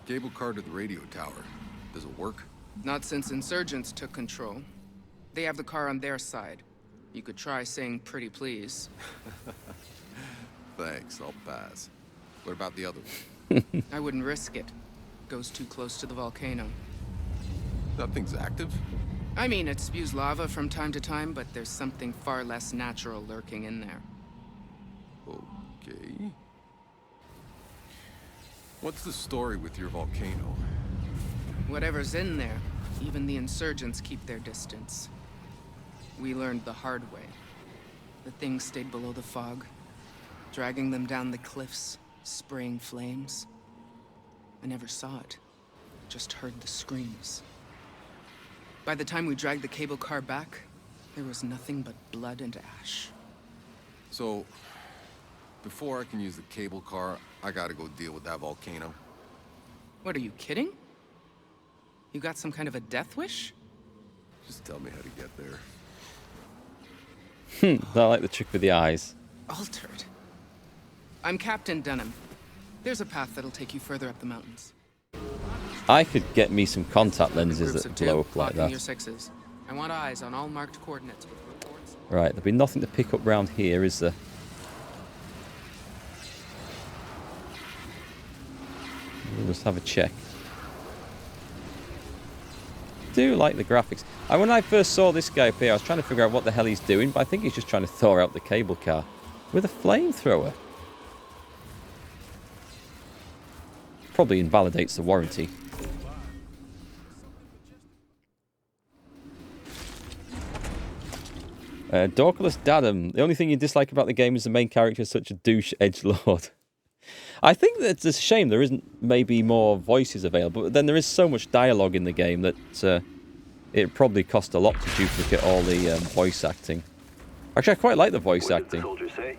Cable car to the radio tower. Does it work? Not since insurgents took control. They have the car on their side. You could try saying pretty please. Thanks, I'll pass. What about the other one? I wouldn't risk it. Goes too close to the volcano. Nothing's active? I mean, it spews lava from time to time, but there's something far less natural lurking in there. Okay. What's the story with your volcano? Whatever's in there, even the insurgents keep their distance. We learned the hard way. The thing stayed below the fog, dragging them down the cliffs, spraying flames. I never saw it, just heard the screams. By the time we dragged the cable car back, there was nothing but blood and ash. So, before I can use the cable car, I gotta go deal with that volcano. What, are you kidding? You got some kind of a death wish? Just tell me how to get there. I like the trick with the eyes. Altered. I'm Captain Dunham. There's a path that'll take you further up the mountains. I could get me some contact lenses Groups that of two, blow up like blocking that. your sixes. I want eyes on all marked coordinates with reports. Right, there'll be nothing to pick up round here, is there? We'll just have a check. Do like the graphics. When I first saw this guy up here, I was trying to figure out what the hell he's doing, but I think he's just trying to thaw out the cable car with a flamethrower. Probably invalidates the warranty. Dorculus Dadam. The only thing you dislike about the game is the main character is such a douche edgelord. I think that it's a shame there isn't maybe more voices available, but then there is so much dialogue in the game that it probably cost a lot to duplicate all the voice acting. Actually, I quite like the voice acting. What did the soldier say?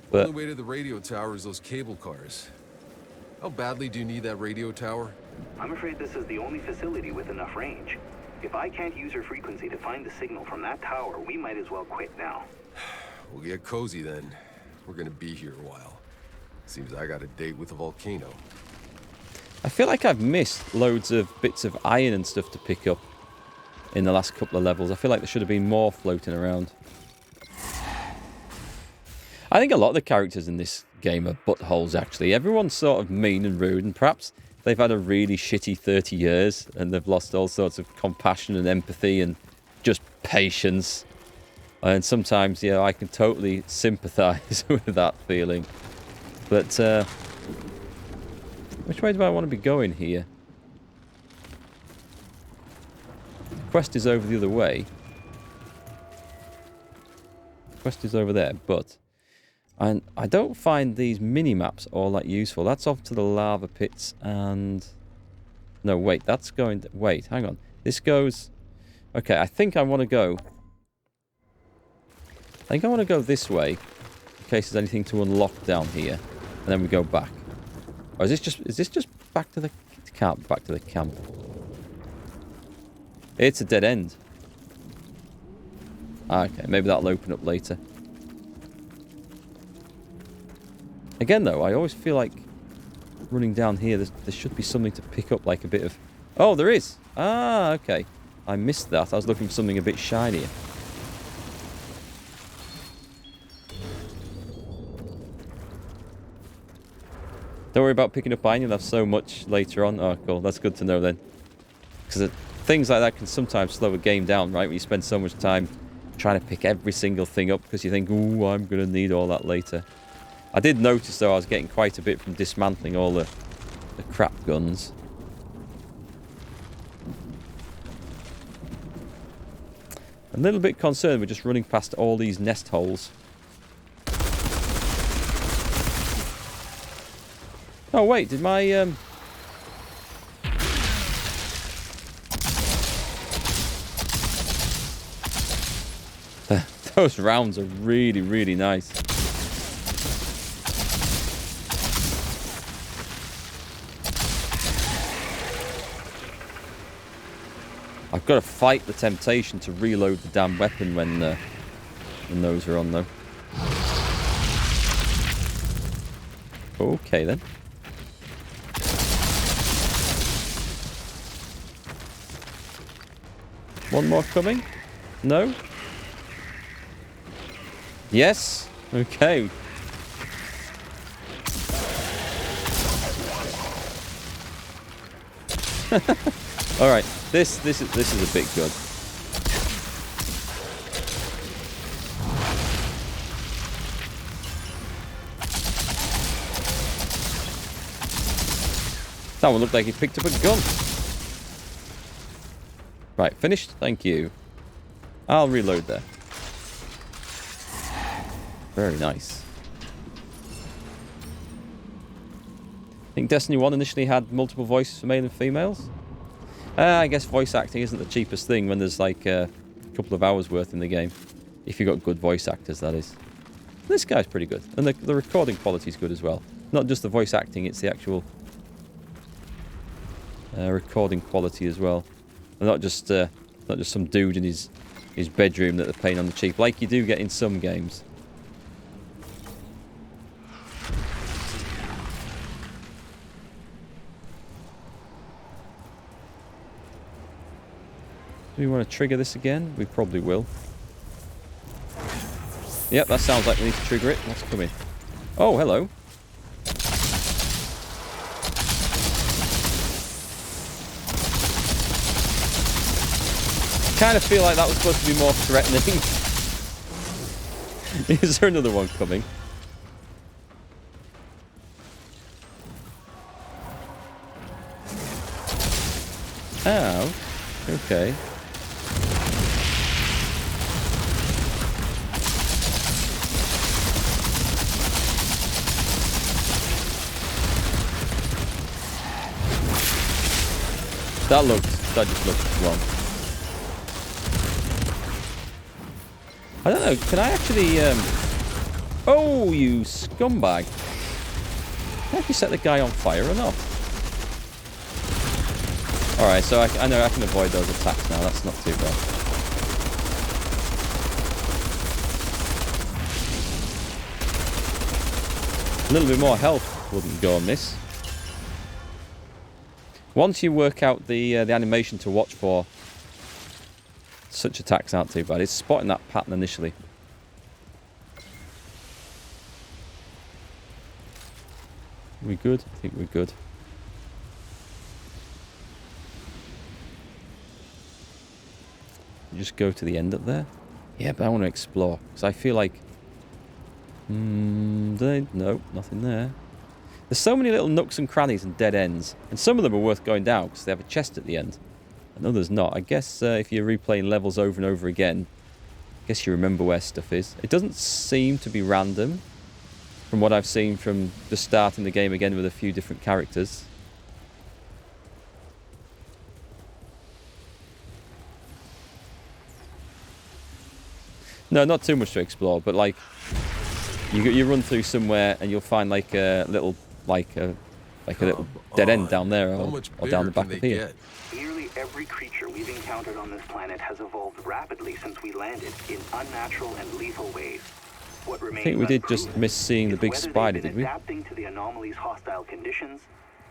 But Only way to the radio tower is those cable cars. How badly do you need that radio tower? I'm afraid this is the only facility with enough range. If I can't use her frequency to find the signal from that tower, we might as well quit now. We'll get cozy then. We're gonna be here a while. Seems I got a date with a volcano. I feel like I've missed loads of bits of iron and stuff to pick up in the last couple of levels. I feel like there should have been more floating around. I think a lot of the characters in this game are buttholes, actually. Everyone's sort of mean and rude, and perhaps they've had a really shitty 30 years and they've lost all sorts of compassion and empathy and just patience. And sometimes, yeah, I can totally sympathise with that feeling. But, which way do I want to be going here? Quest is over the other way. Quest is over there, but I don't find these mini-maps all that useful. That's off to the lava pits and... No, wait, that's going... Wait, hang on. This goes... Okay, I think I want to go... I think I want to go this way, in case there's anything to unlock down here. And then we go back. Or is this just back to the camp? Back to the camp. It's a dead end. Okay, maybe that'll open up later. Again, though, I always feel like running down here, there should be something to pick up, like a bit of... Oh, there is! Ah, okay. I missed that. I was looking for something a bit shinier. Don't worry about picking up iron, you'll have so much later on. Oh, cool. That's good to know then. Because things like that can sometimes slow a game down, right? When you spend so much time trying to pick every single thing up because you think, ooh, I'm going to need all that later. I did notice, though, I was getting quite a bit from dismantling all the crap guns. A little bit concerned with just running past all these nest holes. Oh, wait, did my... Those rounds are really, really nice. I've got to fight the temptation to reload the damn weapon when those are on, though. Okay, then. One more coming? No? Yes? Okay. Alright, this is a bit good. That one looked like he picked up a gun. Right, finished? Thank you. I'll reload there. Very nice. I think Destiny 1 initially had multiple voices for male and females. I guess voice acting isn't the cheapest thing when there's like a couple of hours worth in the game. If you've got good voice actors, that is. This guy's pretty good. And the recording quality is good as well. Not just the voice acting, it's the actual recording quality as well. And not just some dude in his bedroom that they're paying on the cheap, like you do get in some games. Do we want to trigger this again? We probably will. Yep, that sounds like we need to trigger it. What's coming? Oh, hello. Kind of feel like that was supposed to be more threatening. Is there another one coming? Ow. Okay. That just looks wrong. I don't know, can I actually, Oh, you scumbag. Can I actually set the guy on fire or not? Alright, so I know I can avoid those attacks now, that's not too bad. A little bit more health wouldn't go amiss. Once you work out the animation to watch for, such attacks aren't too bad. It's spotting that pattern initially. We good? I think we're good. You just go to the end up there? Yeah, but I want to explore. Because I feel like... no, nothing there. There's so many little nooks and crannies and dead ends. And some of them are worth going down because they have a chest at the end. And others not. I guess if you're replaying levels over and over again, I guess you remember where stuff is. It doesn't seem to be random from what I've seen from the start in the game again with a few different characters. No, not too much to explore, but like you run through somewhere and you'll find like a little little dead end down there or down the back of here. Nearly every creature we've encountered on this planet has evolved rapidly since we landed in unnatural and lethal ways. What remains I think we did just miss seeing the big spider, did we? Adapting to the anomaly's hostile conditions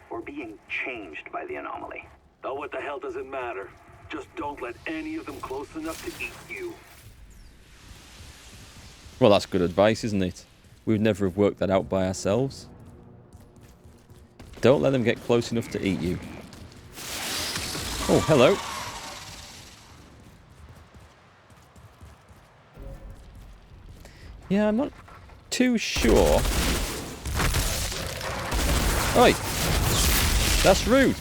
or being changed by the anomaly. Oh, what the hell does it matter? Just don't let any of them close enough to eat you. Well, that's good advice, isn't it? We would never have worked that out by ourselves. Don't let them get close enough to eat you. Oh, hello. Yeah, I'm not too sure. Oi! That's rude.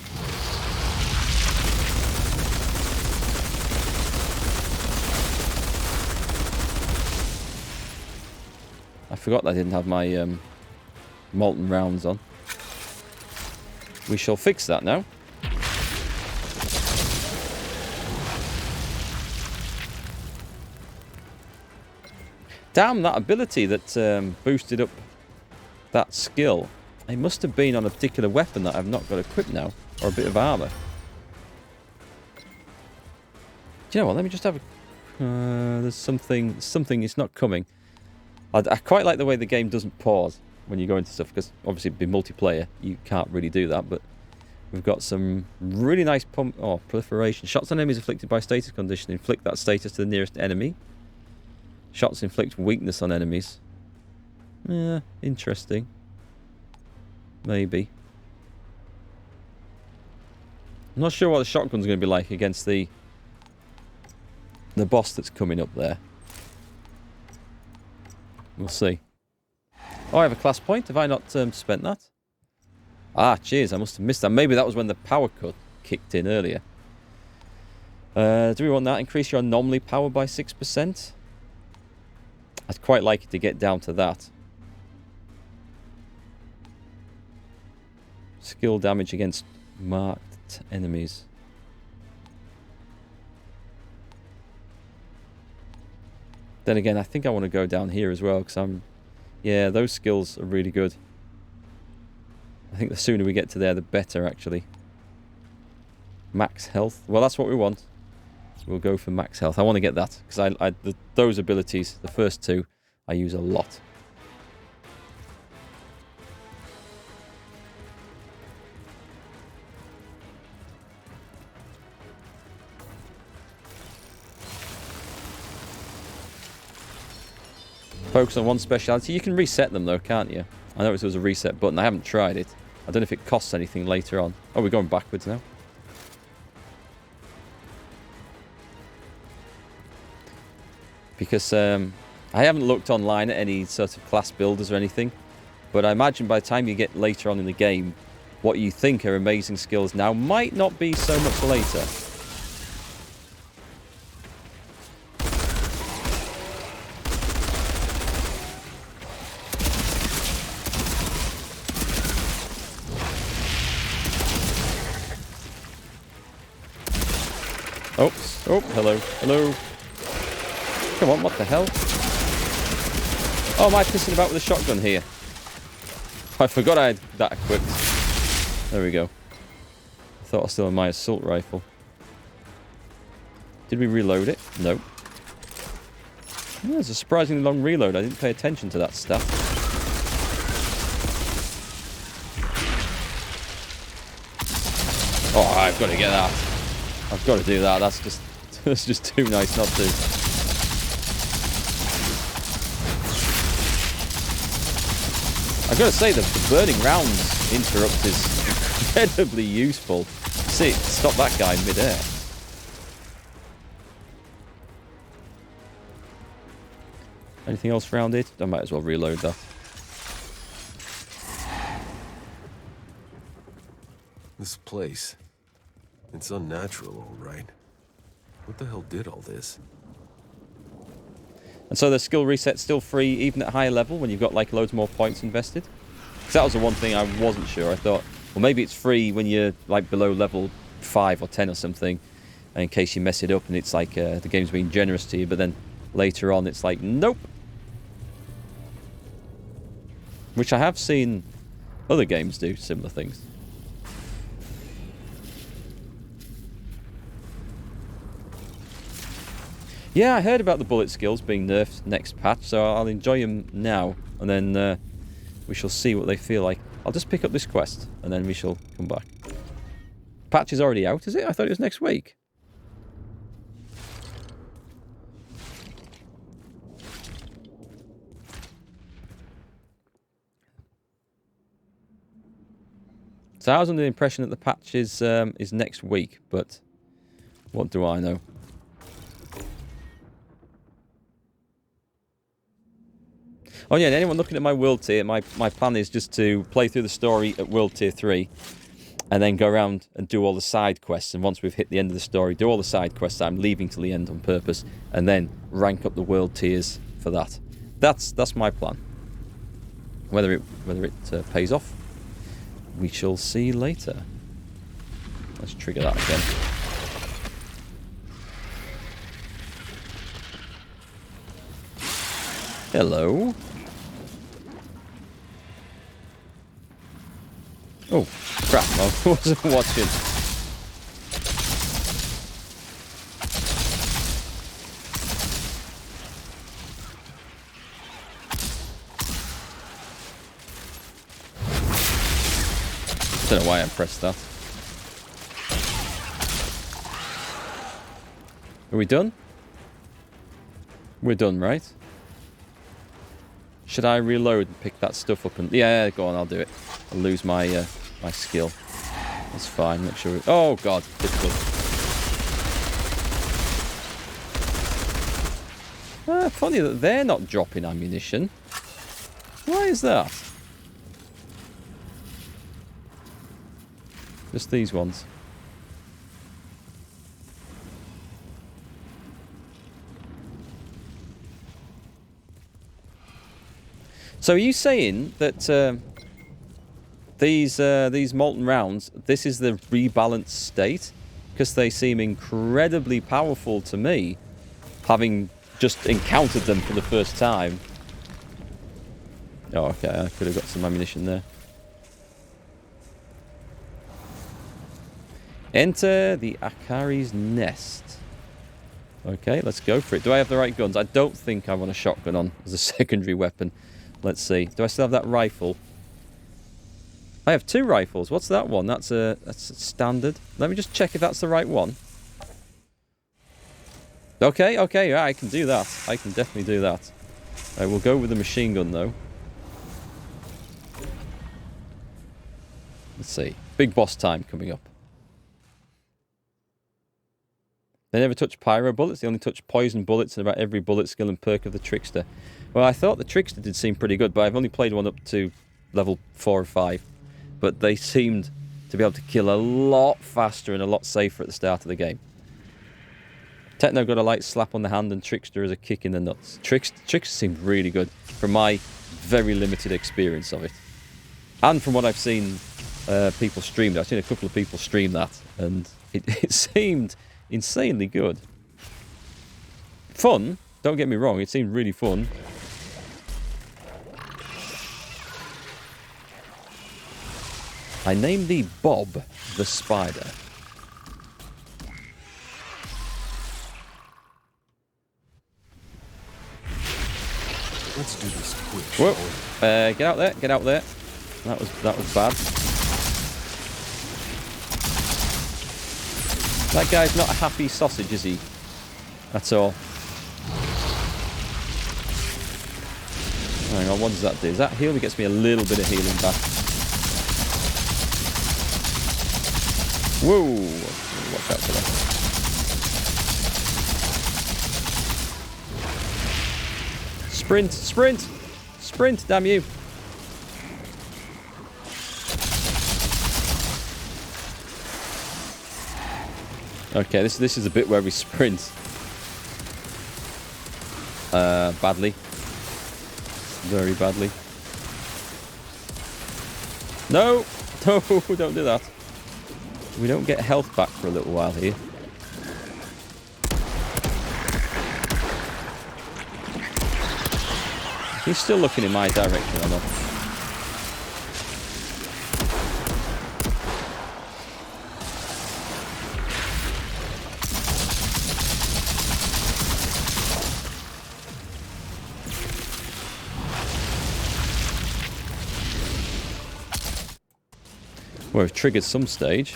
I forgot I didn't have my molten rounds on. We shall fix that now. Damn, that ability that boosted up that skill. It must have been on a particular weapon that I've not got equipped now. Or a bit of armour. Do you know what? Let me just have a... there's something it's not coming. I quite like the way the game doesn't pause when you go into stuff, because obviously it'd be multiplayer, you can't really do that, but We've got some really nice proliferation. Shots on enemies afflicted by status condition inflict that status to the nearest enemy. Shots inflict weakness on enemies. Yeah, interesting. Maybe. I'm not sure what the shotgun's going to be like against the boss that's coming up there. We'll see. Oh, I have a class point. Have I not spent that? Ah, cheers. I must have missed that. Maybe that was when the power cut kicked in earlier. Do we want that? Increase your anomaly power by 6%? I'd quite like it to get down to that. Skill damage against marked enemies. Then again, I think I want to go down here as well, because yeah, those skills are really good. I think the sooner we get to there, the better, actually. Max health. Well, that's what we want. We'll go for max health. I want to get that, because those abilities, the first two, I use a lot. Focus on one speciality. You can reset them though, can't you? I noticed there was a reset button. I haven't tried it. I don't know if it costs anything later on. Oh, we're going backwards now. Because I haven't looked online at any sort of class builders or anything. But I imagine by the time you get later on in the game, what you think are amazing skills now might not be so much later. Oh, hello, hello. Come on, what the hell? Oh, am I pissing about with a shotgun here? I forgot I had that equipped. There we go. I thought I still had my assault rifle. Did we reload it? No. Oh, it's a surprisingly long reload. I didn't pay attention to that stuff. Oh, I've got to get that. I've got to do that. That's just too nice not to. I've got to say that the burning rounds interrupt is incredibly useful. See, stop that guy mid-air. Anything else around it? I might as well reload that. This place. It's unnatural, all right. What the hell did all this? And so the skill reset's still free even at higher level when you've got like loads more points invested? Because that was the one thing I wasn't sure. I thought, well, maybe it's free when you're like below level 5 or 10 or something, and in case you mess it up and it's like the game's being generous to you, but then later on it's like, nope. Which I have seen other games do similar things. Yeah, I heard about the bullet skills being nerfed next patch, so I'll enjoy them now, and then we shall see what they feel like. I'll just pick up this quest, and then we shall come back. Patch is already out, is it? I thought it was next week. So I was under the impression that the patch is next week, but what do I know? Oh yeah, and anyone looking at my world tier, my plan is just to play through the story at world tier 3 and then go around and do all the side quests, and once we've hit the end of the story, do all the side quests I'm leaving till the end on purpose, and then rank up the world tiers for that. That's my plan. Whether it pays off, we shall see later. Let's trigger that again. Hello. Oh, crap, I wasn't watching. Don't know why I pressed that. Are we done? We're done, right? Should I reload and pick that stuff up? And yeah, go on, I'll do it. I'll lose my my skill. That's fine. Make sure. Oh God, difficult. Funny that they're not dropping ammunition. Why is that? Just these ones. So are you saying that these molten rounds, this is the rebalanced state? Because they seem incredibly powerful to me, having just encountered them for the first time. Oh, okay, I could have got some ammunition there. Enter the Akari's nest. Okay, let's go for it. Do I have the right guns? I don't think I want a shotgun on as a secondary weapon. Let's see. Do I still have that rifle? I have 2 rifles. What's that one? That's a standard. Let me just check if that's the right one. Okay, yeah, I can do that. I can definitely do that. I will go with the machine gun, though. Let's see. Big boss time coming up. They never touch pyro bullets. They only touch poison bullets and about every bullet skill and perk of the Trickster. Well, I thought the Trickster did seem pretty good, but I've only played one up to level 4 or 5. But they seemed to be able to kill a lot faster and a lot safer at the start of the game. Techno got a light slap on the hand and Trickster is a kick in the nuts. Trickster seemed really good from my very limited experience of it. And from what I've seen people stream it. I've seen a couple of people stream that and it seemed insanely good. Fun, don't get me wrong, it seemed really fun. I named thee Bob the Spider. Let's do this quick. Whoa! Get out there! Get out there! That was bad. That guy's not a happy sausage, is he? That's all. Hang on, what does that do? Does that heal? It gets me a little bit of healing back. Whoa! Watch out for that. Sprint! Sprint! Sprint, damn you! Okay, this is a bit where we sprint. Badly. Very badly. No! No, don't do that. We don't get health back for a little while here. He's still looking in my direction or not? Well, we've triggered some stage.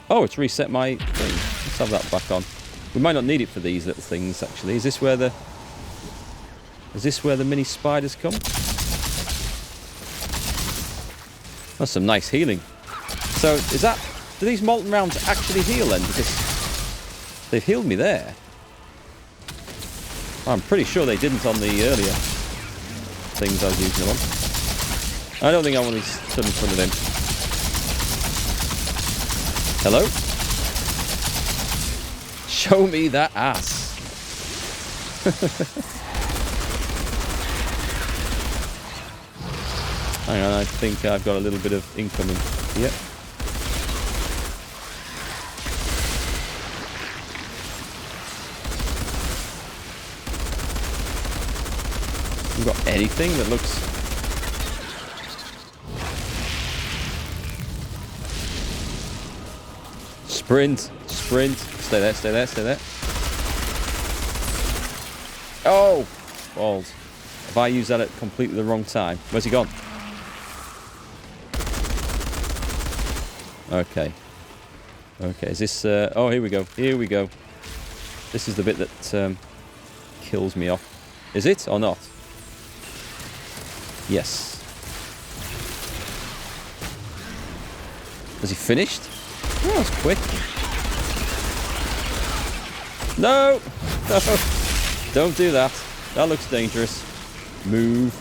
Oh, it's reset my thing. Let's have that back on. We might not need it for these little things, actually. Is this where the mini spiders come? That's some nice healing. So, do these molten rounds actually heal then? Because they've healed me there. I'm pretty sure they didn't on the earlier things I was using them on. I don't think I want to stood in front of him. Hello? Show me that ass. Hang on, I think I've got a little bit of incoming. Yep. We've got anything that looks... Sprint, sprint. Stay there, stay there, stay there. Oh! Balls. Have I used that at completely the wrong time? Where's he gone? Okay. Okay, is this... oh, here we go. Here we go. This is the bit that kills me off. Is it or not? Yes. Has he finished? Oh, that's quick. No! No! Don't do that. That looks dangerous. Move.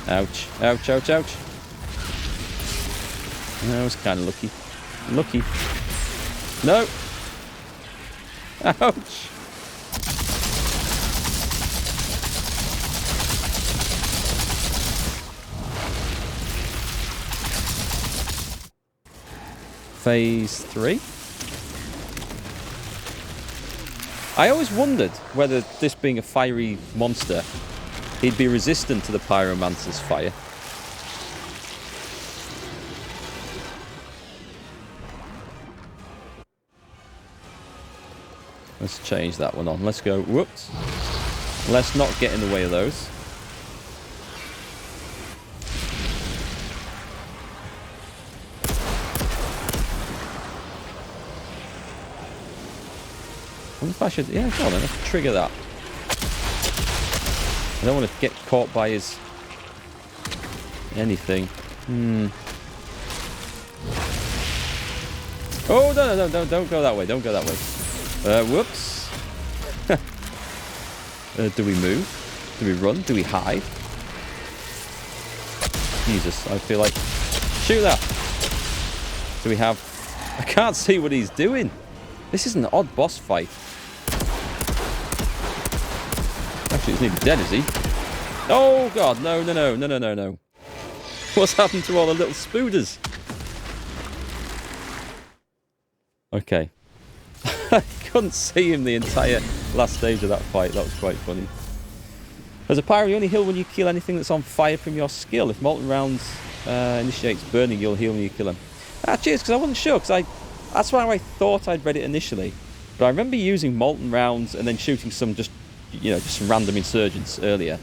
Ouch. Ouch, ouch, ouch. That was kind of lucky. Lucky. No! Ouch! Phase 3. I always wondered whether this being a fiery monster, he'd be resistant to the pyromancer's fire. Let's change that one on. Let's go. Whoops. Let's not get in the way of those. I wonder if I should... Yeah, go on then. Let's trigger that. I don't want to get caught by his... anything. Oh, no, don't go that way. Don't go that way. Whoops. Do we move? Do we run? Do we hide? Jesus, I feel like... Shoot that! Do we have... I can't see what he's doing. This is an odd boss fight. Actually, he's nearly dead, is he? Oh, God, no. What's happened to all the little spooders? Okay. I couldn't see him the entire last stage of that fight. That was quite funny. As a pyro, you only heal when you kill anything that's on fire from your skill. If molten rounds initiates burning, you'll heal when you kill them. Cheers, because I wasn't sure, because that's why I thought I'd read it initially. But I remember using molten rounds and then shooting some just some random insurgents earlier.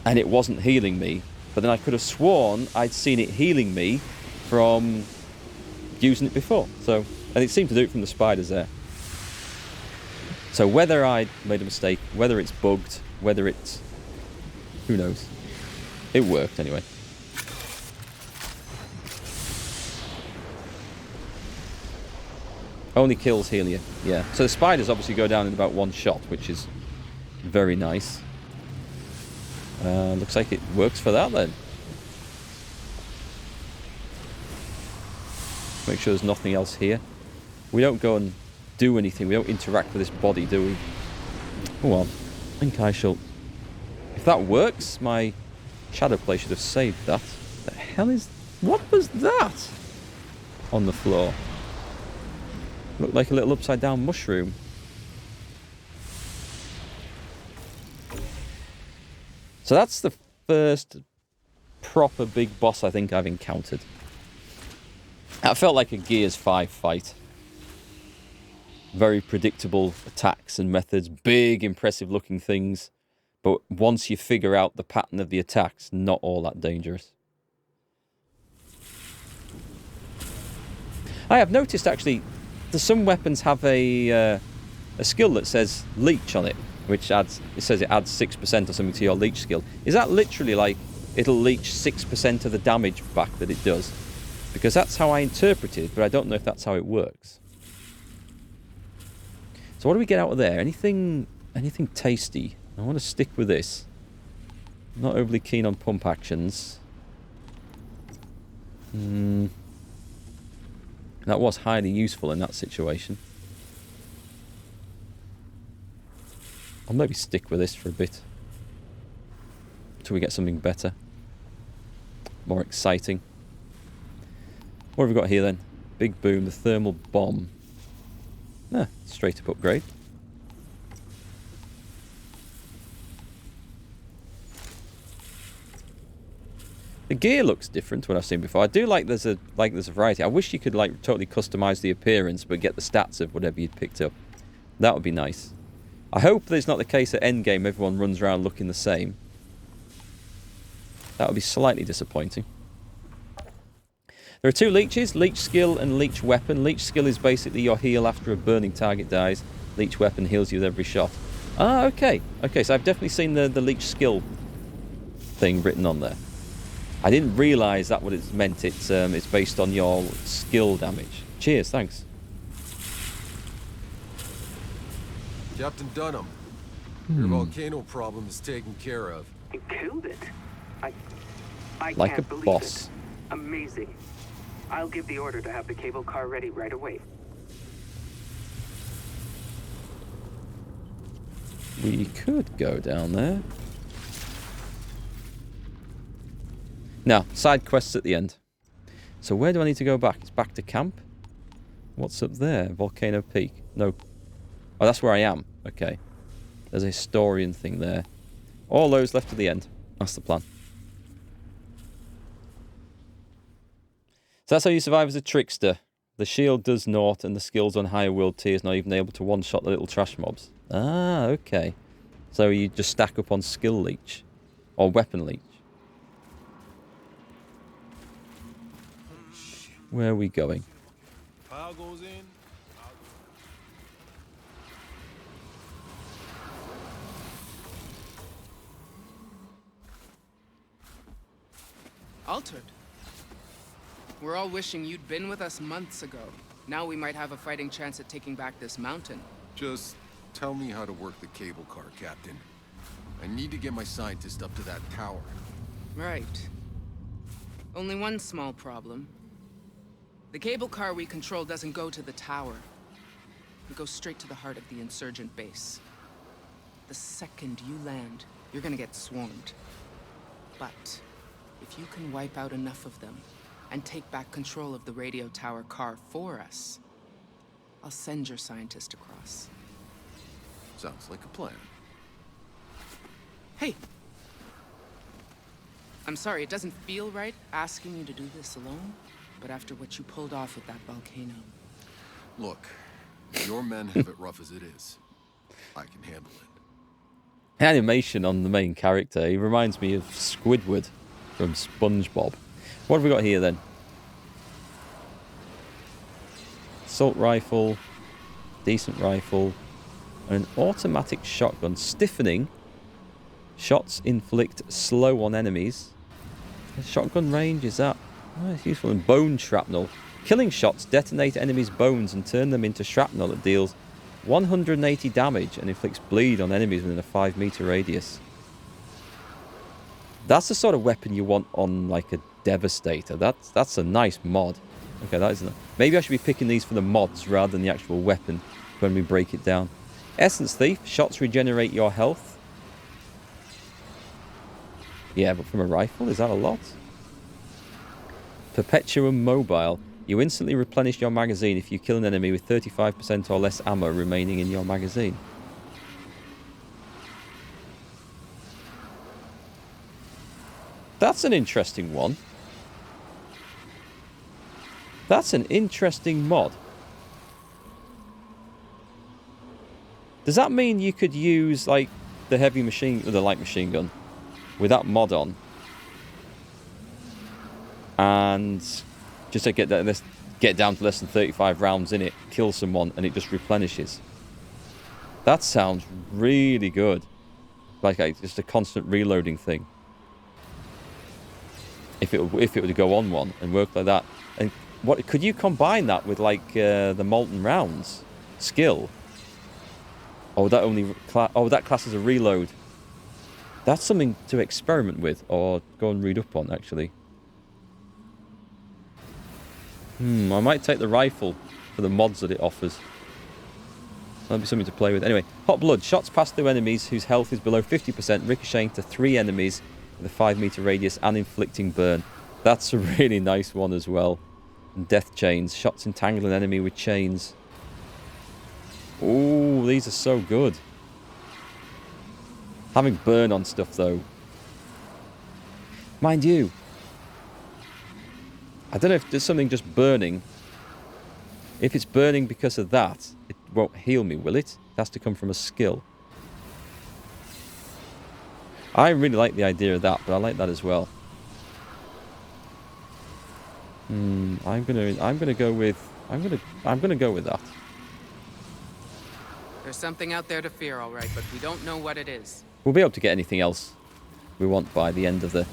And it wasn't healing me. But then I could have sworn I'd seen it healing me from using it before. And it seemed to do it from the spiders there. So whether I made a mistake, whether it's bugged, whether it's... who knows? It worked anyway. Only kills heal you. Yeah. So the spiders obviously go down in about one shot, which is very nice. Looks like it works for that then. Make sure there's nothing else here. We don't go and do anything. We don't interact with this body, do we? Go on. I think I shall... If that works, my shadow play should have saved that. The hell is... What was that? On the floor. Looked like a little upside down mushroom. So that's the first proper big boss I think I've encountered. That felt like a Gears 5 fight. Very predictable attacks and methods. Big, impressive looking things. But once you figure out the pattern of the attacks, not all that dangerous. I have noticed actually, some weapons have a skill that says leech on it. Which adds, it says it adds 6% or something to your leech skill. Is that literally like, it'll leech 6% of the damage back that it does? Because that's how I interpret it, but I don't know if that's how it works. So what do we get out of there? Anything tasty? I want to stick with this. I'm not overly keen on pump actions. That was highly useful in that situation. I'll maybe stick with this for a bit. Until we get something better. More exciting. What have we got here then? Big boom, the thermal bomb. Straight up upgrade. The gear looks different to what I've seen before. I do like there's a variety. I wish you could like totally customize the appearance but get the stats of whatever you'd picked up. That would be nice. I hope that it's not the case at endgame everyone runs around looking the same. That would be slightly disappointing. There are two leeches, leech skill and leech weapon. Leech skill is basically your heal after a burning target dies. Leech weapon heals you with every shot. Ah, okay. Okay, so I've definitely seen the leech skill thing written on there. I didn't realise that what it meant. It's based on your skill damage. Cheers, thanks. Captain Dunham, your volcano problem is taken care of. You killed it. I Like can't a believe boss. it. Amazing. I'll give the order to have the cable car ready right away. We could go down there. Now, side quests at the end. So where do I need to go back? It's back to camp? What's up there? Volcano Peak. No. Oh, that's where I am. Okay. There's a historian thing there. All those left to the end. That's the plan. So that's how you survive as a trickster. The shield does naught and the skills on higher world tiers not even able to one-shot the little trash mobs. Ah, okay. So you just stack up on skill leech. Or weapon leech. Where are we going? Power goes in. Altered. We're all wishing you'd been with us months ago. Now we might have a fighting chance at taking back this mountain. Just tell me how to work the cable car, Captain. I need to get my scientist up to that tower. Right. Only one small problem. The cable car we control doesn't go to the tower. It goes straight to the heart of the insurgent base. The second you land, you're gonna get swarmed. But if you can wipe out enough of them and take back control of the radio tower car for us, I'll send your scientist across. Sounds like a plan. Hey! I'm sorry, it doesn't feel right asking you to do this alone, but after what you pulled off at that volcano... Look, your men have it rough as it is. I can handle it. Animation on the main character. He reminds me of Squidward from SpongeBob. What have we got here then? Assault rifle, decent rifle, and an automatic shotgun. Stiffening. Shots inflict slow on enemies. Shotgun range, is that? Oh, it's useful. And bone shrapnel. Killing shots detonate enemies' bones and turn them into shrapnel that deals 180 damage and inflicts bleed on enemies within a 5-meter radius. That's the sort of weapon you want on like a Devastator. That's a nice mod. Okay, that is nice. Maybe I should be picking these for the mods rather than the actual weapon when we break it down. Essence Thief. Shots regenerate your health. Yeah, but from a rifle, is that a lot? Perpetuum Mobile. You instantly replenish your magazine if you kill an enemy with 35% or less ammo remaining in your magazine. That's an interesting one. That's an interesting mod. Does that mean you could use like the heavy machine, or the light machine gun, with that mod on, and just to get down to less than 35 rounds in it, kill someone, and it just replenishes? That sounds really good. Like just a constant reloading thing. If it were to go on one and work like that, and what could you combine that with, like the molten rounds skill? Oh, that only that class is a reload. That's something to experiment with or go and read up on, actually. I might take the rifle for the mods that it offers. That'll be something to play with. Anyway, Hot Blood. Shots pass through enemies whose health is below 50%, ricocheting to 3 enemies with a 5-meter radius and inflicting burn. That's a really nice one as well. And Death Chains. Shots entangle an enemy with chains. Ooh, these are so good. Having burn on stuff, though. Mind you, I don't know if there's something just burning. If it's burning because of that, it won't heal me, will it? It has to come from a skill. I really like the idea of that, but I like that as well. I'm gonna go with that. There's something out there to fear, all right, but we don't know what it is. We'll be able to get anything else we want by the end of the